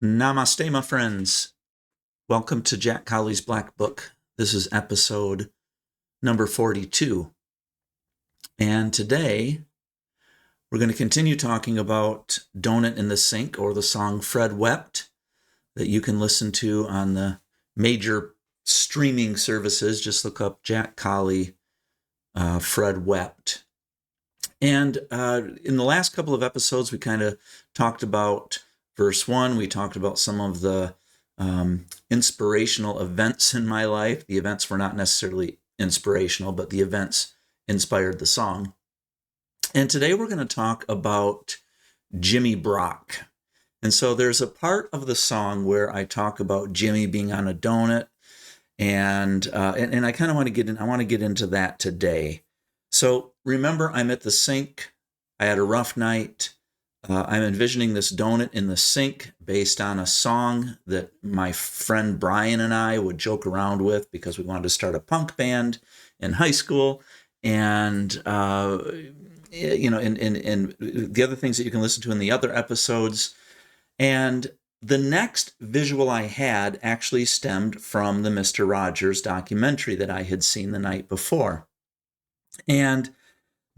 Namaste, my friends. Welcome to Jack Colley's Black Book. This is episode number 42. And today we're going to continue talking about Donut in the Sink, or the song Fred Wept, that you can listen to on the major streaming services. Just look up Jack Colley, Fred Wept. And in the last couple of episodes, we kind of talked about verse 1. We talked about some of the inspirational events in my life. The events were not necessarily inspirational, but the events inspired the song. And today we're going to talk about Jimmy Brock. And so there's a part of the song where I talk about Jimmy being on a donut, and I kind of want to get in. I want to get into that today. So remember, I'm at the sink. I had a rough night. I'm envisioning this donut in the sink based on a song that my friend Brian and I would joke around with because we wanted to start a punk band in high school. And, and the other things that you can listen to in the other episodes. And the next visual I had actually stemmed from the Mr. Rogers documentary that I had seen the night before. And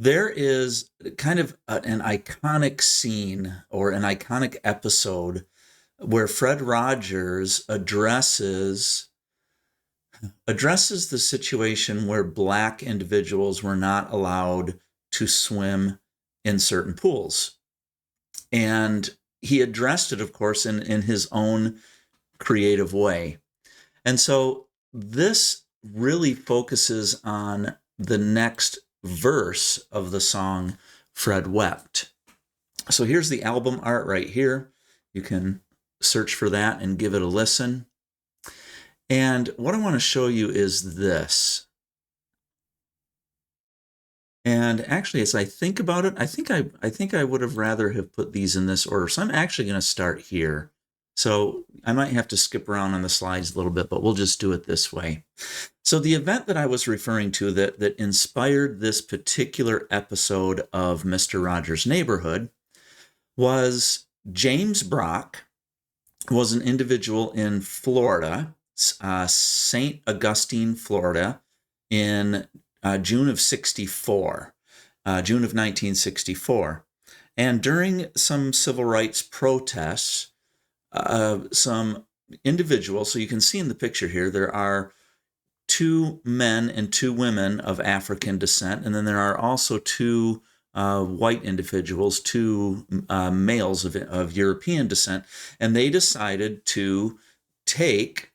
there is kind of an iconic scene or an iconic episode where Fred Rogers addresses the situation where Black individuals were not allowed to swim in certain pools. And he addressed it, of course, in his own creative way. And so this really focuses on the next verse of the song Fred Wept. So here's the album art right here. You can search for that and give it a listen. And what I want to show you is this. And actually, as I think about it, I think I would have rather have put these in this order. So I'm actually going to start here. So I might have to skip around on the slides a little bit, but we'll just do it this way. So the event that I was referring to that inspired this particular episode of Mr. Rogers' Neighborhood was James Brock was an individual in Florida, St. Augustine, Florida, in June of 1964. And during some civil rights protests, some individuals, so you can see in the picture here, there are 2 men and 2 women of African descent, and then there are also 2 white individuals, 2 males of European descent, and they decided to take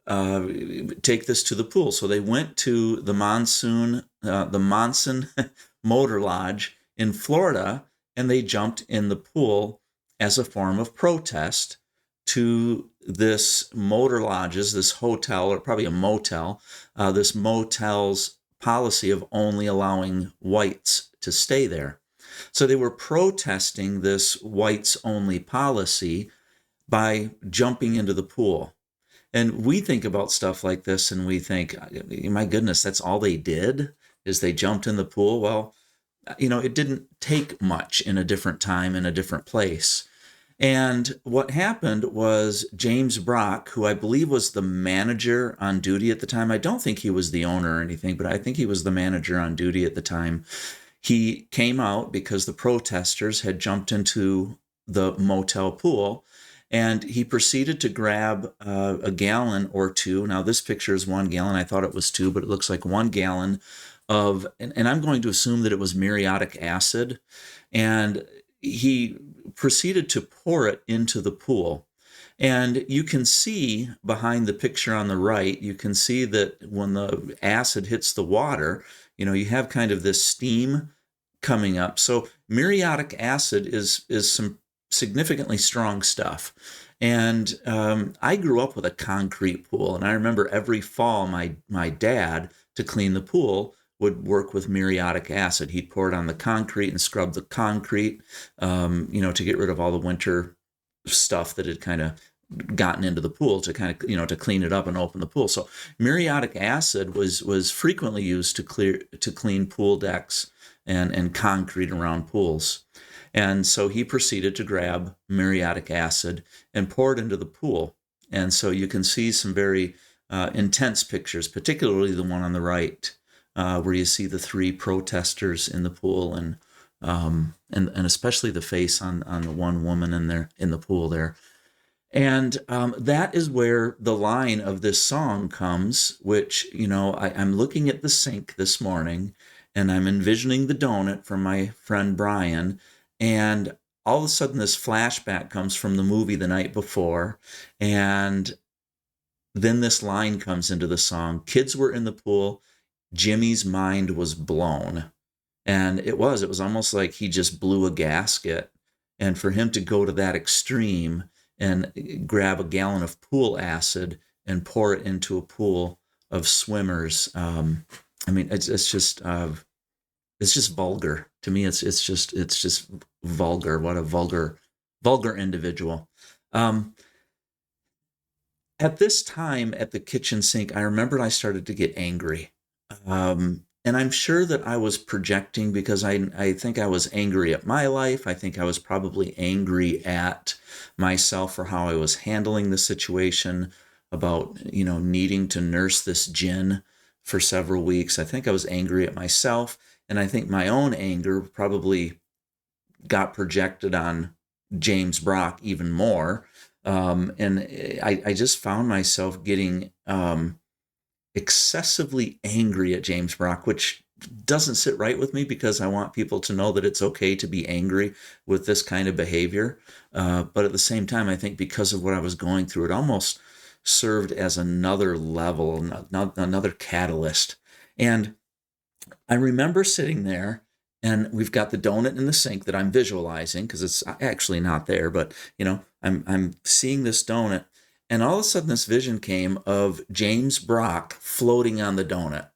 this to the pool. So they went to the Monson Motor Lodge in Florida, and they jumped in the pool as a form of protest to this motor lodges, this hotel, or probably a motel, this motel's policy of only allowing whites to stay there. So they were protesting this whites-only policy by jumping into the pool. And we think about stuff like this and we think, my goodness, that's all they did, is they jumped in the pool. Well, it didn't take much in a different time, in a different place. And what happened was James Brock, who I believe was the manager on duty at the time, I don't think he was the owner or anything, but I think he was the manager on duty at the time. He came out because the protesters had jumped into the motel pool, and he proceeded to grab a gallon or 2. Now, this picture is 1 gallon. I thought it was 2, but it looks like 1 gallon of, and I'm going to assume that it was muriatic acid. And he proceeded to pour it into the pool. And you can see behind the picture on the right, you can see that when the acid hits the water, you have kind of this steam coming up. So muriatic acid is some significantly strong stuff. And I grew up with a concrete pool, and I remember every fall my dad, to clean the pool, would work with muriatic acid. He'd pour it on the concrete and scrub the concrete, to get rid of all the winter stuff that had kind of gotten into the pool, to kind of, to clean it up and open the pool. So muriatic acid was frequently used to clean pool decks and concrete around pools. And so he proceeded to grab muriatic acid and pour it into the pool. And so you can see some very intense pictures, particularly the one on the right, where you see the three protesters in the pool, and especially the face on the one woman in the pool there. And that is where the line of this song comes, which, I'm looking at the sink this morning and I'm envisioning the donut from my friend Brian. And all of a sudden, this flashback comes from the movie the night before. And then this line comes into the song. Kids were in the pool. Jimmy's mind was blown. And it was almost like he just blew a gasket. And for him to go to that extreme and grab a gallon of pool acid and pour it into a pool of swimmers, it's just vulgar to me. It's just vulgar. What a vulgar individual. At this time at the kitchen sink, I remembered I started to get angry. And I'm sure that I was projecting, because I think I was angry at my life. I think I was probably angry at myself for how I was handling the situation, about, needing to nurse this gin for several weeks. I think I was angry at myself. And I think my own anger probably got projected on James Brock even more. And I just found myself getting excessively angry at James Brock, which doesn't sit right with me, because I want people to know that it's okay to be angry with this kind of behavior. But at the same time, I think because of what I was going through, it almost served as another level, another catalyst. And I remember sitting there, and we've got the donut in the sink that I'm visualizing, because it's actually not there, but I'm seeing this donut. And all of a sudden, this vision came of James Brock floating on the donut.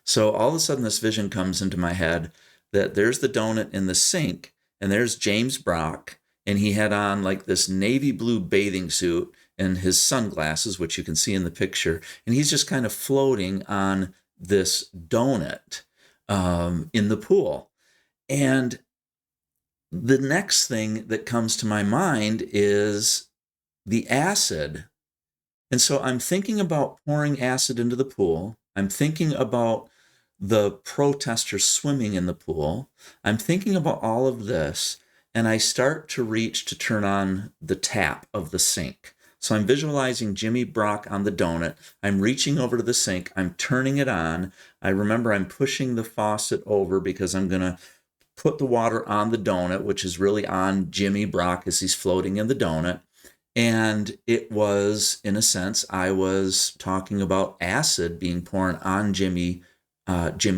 So all of a sudden, this vision comes into my head that there's the donut in the sink, and there's James Brock, and he had on like this navy blue bathing suit and his sunglasses, which you can see in the picture. And he's just kind of floating on this donut in the pool. And the next thing that comes to my mind is the acid. And so I'm thinking about pouring acid into the pool. I'm thinking about the protesters swimming in the pool. I'm thinking about all of this, and I start to reach to turn on the tap of the sink. So I'm visualizing Jimmy Brock on the donut. I'm reaching over to the sink. I'm turning it on. I remember I'm pushing the faucet over because I'm going to put the water on the donut, which is really on Jimmy Brock as he's floating in the donut. And it was, in a sense, I was talking about acid being poured on Jimmy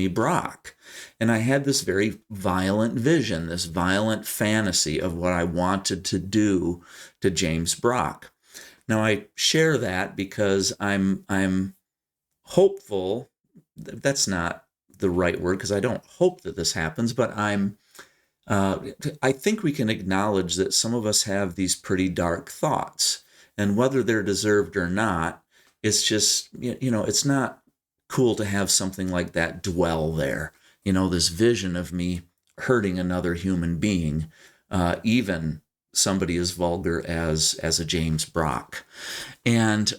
Brock. And I had this very violent vision, this violent fantasy of what I wanted to do to James Brock. Now, I share that because I'm hopeful. That's not the right word, because I don't hope that this happens, but I think we can acknowledge that some of us have these pretty dark thoughts, and whether they're deserved or not, it's just, it's not cool to have something like that dwell there. This vision of me hurting another human being, even somebody as vulgar as a James Brock. And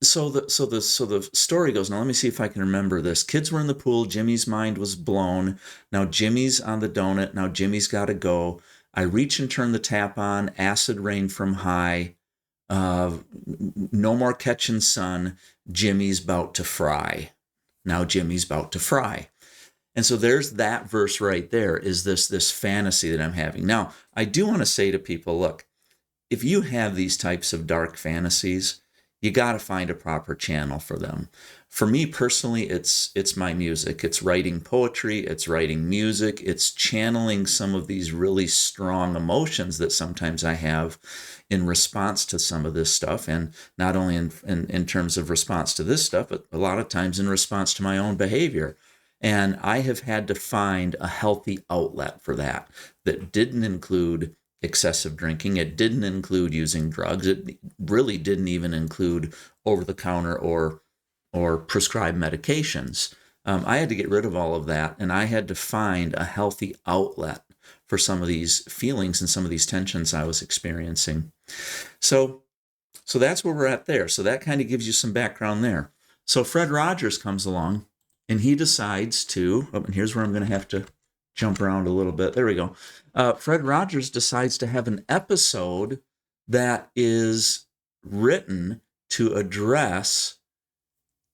so the story goes. Now let me see if I can remember this. Kids were in the pool. Jimmy's mind was blown. Now Jimmy's on the donut. Now Jimmy's got to go. I reach and turn the tap on. Acid rain from high. No more catching sun. Jimmy's about to fry. Now Jimmy's about to fry. And so there's that verse right there, is this fantasy that I'm having. Now, I do want to say to people, look, if you have these types of dark fantasies, you got to find a proper channel for them. For me personally, it's my music. It's writing poetry, it's writing music, it's channeling some of these really strong emotions that sometimes I have in response to some of this stuff, and not only in terms of response to this stuff, but a lot of times in response to my own behavior. And I have had to find a healthy outlet for that didn't include excessive drinking. It didn't include using drugs. It really didn't even include over-the-counter or prescribed medications. I had to get rid of all of that, and I had to find a healthy outlet for some of these feelings and some of these tensions I was experiencing. So that's where we're at there. So that kind of gives you some background there. So Fred Rogers comes along and he decides to, and here's where I'm going to have to jump around a little bit. There we go. Fred Rogers decides to have an episode that is written to address,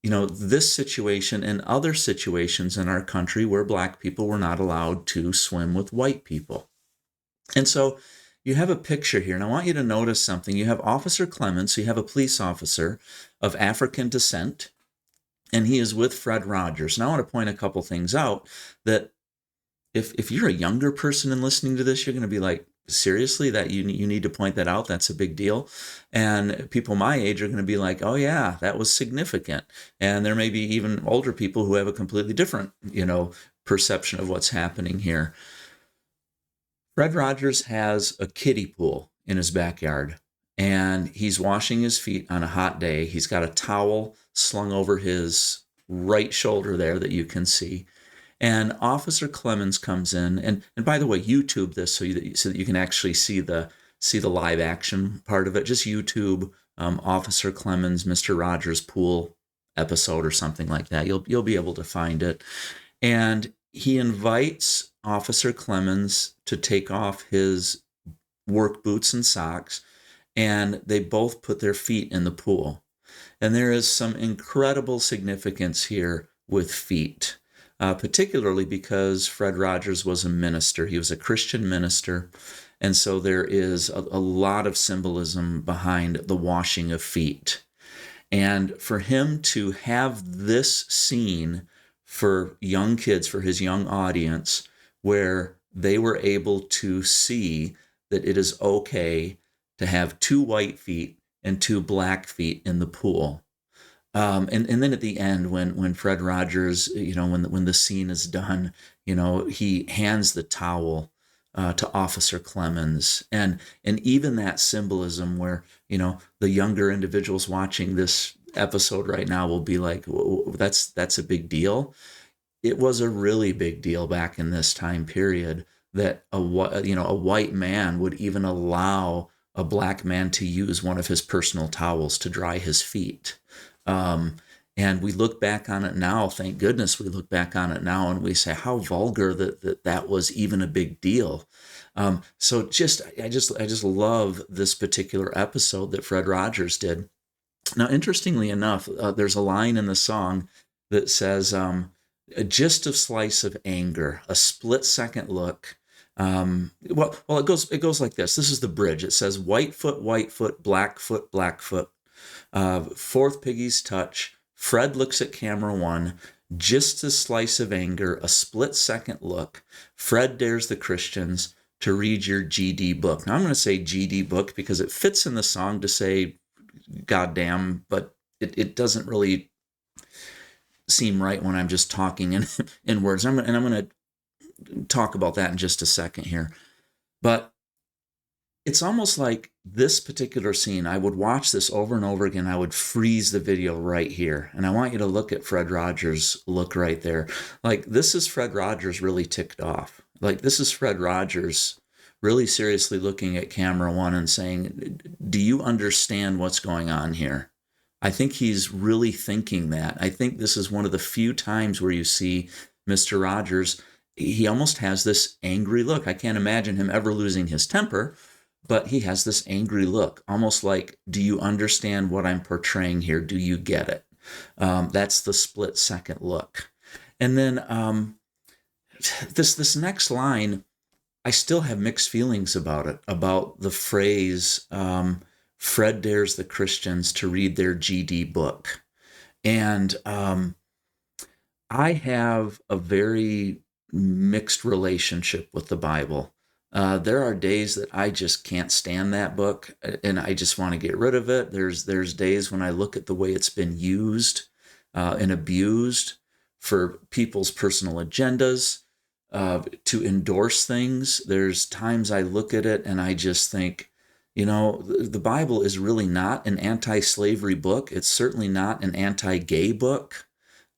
this situation and other situations in our country where Black people were not allowed to swim with white people. And so you have a picture here, and I want you to notice something. You have Officer Clemens, so you have a police officer of African descent, and he is with Fred Rogers. And I want to point a couple things out that if you're a younger person and listening to this, you're going to be like, seriously, that you need to point that out? That's a big deal. And people my age are going to be like, oh yeah, that was significant. And there may be even older people who have a completely different, perception of what's happening here. Fred Rogers has a kiddie pool in his backyard, and he's washing his feet on a hot day. He's got a towel slung over his right shoulder there that you can see. And Officer Clemens comes in, and by the way, YouTube this so that you can actually see the live action part of it. Just YouTube Officer Clemens, Mr. Rogers pool episode or something like that. You'll be able to find it. And he invites Officer Clemens to take off his work boots and socks, and they both put their feet in the pool. And there is some incredible significance here with feet. Particularly because Fred Rogers was a minister. He was a Christian minister. And so there is a lot of symbolism behind the washing of feet. And for him to have this scene for young kids, for his young audience, where they were able to see that it is okay to have 2 white feet and 2 black feet in the pool. And then at the end, when Fred Rogers, when the scene is done, he hands the towel to Officer Clemens, and even that symbolism where the younger individuals watching this episode right now will be like, that's a big deal. It was a really big deal back in this time period that a white man would even allow a black man to use one of his personal towels to dry his feet. And we look back on it now, thank goodness we look back on it now, and we say how vulgar that was even a big deal. So I just love this particular episode that Fred Rogers did. Now, interestingly enough, there's a line in the song that says, just a slice of anger, a split-second look. It goes like this. This is the bridge. It says, white foot, black foot. Fourth Piggies touch. Fred looks at camera 1. Just a slice of anger, a split-second look. Fred dares the Christians to read your GD book. Now, I'm going to say GD book because it fits in the song to say goddamn, but it doesn't really seem right when I'm just talking in words. I'm going to talk about that in just a second here. But it's almost like this particular scene, I would watch this over and over again. I would freeze the video right here. And I want you to look at Fred Rogers' look right there. Like, this is Fred Rogers really ticked off. Like, this is Fred Rogers really seriously looking at camera 1 and saying, do you understand what's going on here? I think he's really thinking that. I think this is one of the few times where you see Mr. Rogers, he almost has this angry look. I can't imagine him ever losing his temper, but he has this angry look, almost like, do you understand what I'm portraying here? Do you get it? That's the split-second look. And then this next line, I still have mixed feelings about it, about the phrase, Fred dares the Christians to read their GD book. And I have a very mixed relationship with the Bible. There are days that I just can't stand that book and I just want to get rid of it. There's days when I look at the way it's been used and abused for people's personal agendas to endorse things. There's times I look at it and I just think, the Bible is really not an anti-slavery book. It's certainly not an anti-gay book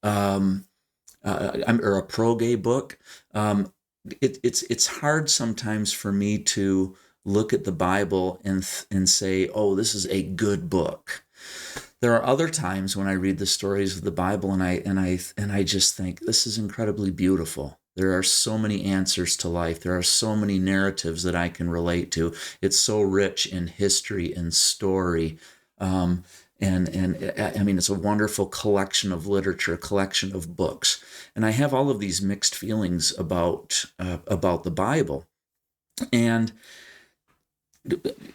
or a pro-gay book. it's hard sometimes for me to look at the Bible and say, oh, this is a good book. There are other times when I read the stories of the Bible and I just think this is incredibly beautiful. There are so many answers to life. There are so many narratives that I can relate to. It's so rich in history and story. Um, and I mean, it's a wonderful collection of literature, a collection of books. And I have all of these mixed feelings about the Bible. And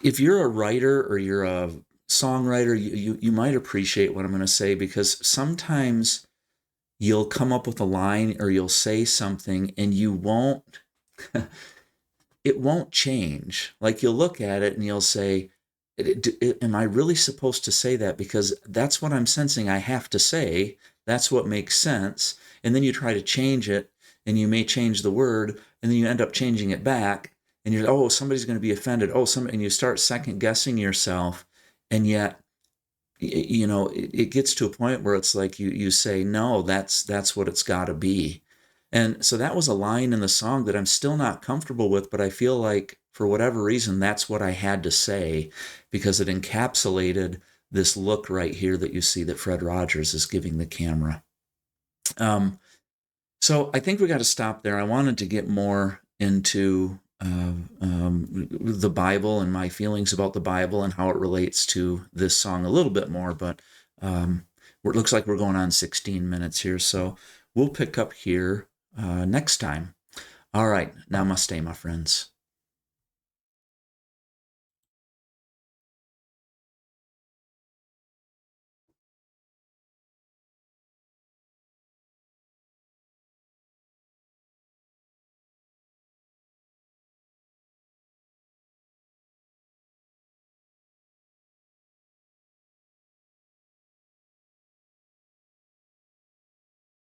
if you're a writer or you're a songwriter, you might appreciate what I'm going to say, because sometimes you'll come up with a line or you'll say something and it won't change. Like, you'll look at it and you'll say, am I really supposed to say that? Because that's what I'm sensing I have to say. That's what makes sense. And then you try to change it, and you may change the word, and then you end up changing it back. And you're, oh, somebody's going to be offended. Oh, and you start second guessing yourself. And yet, it gets to a point where it's like you say, no, that's what it's got to be. And so that was a line in the song that I'm still not comfortable with, but I feel like for whatever reason, that's what I had to say, because it encapsulated this look right here that you see that Fred Rogers is giving the camera. So I think we got to stop there. I wanted to get more into the Bible and my feelings about the Bible and how it relates to this song a little bit more, but it looks like we're going on 16 minutes here, so we'll pick up here next time. All right, namaste, my friends.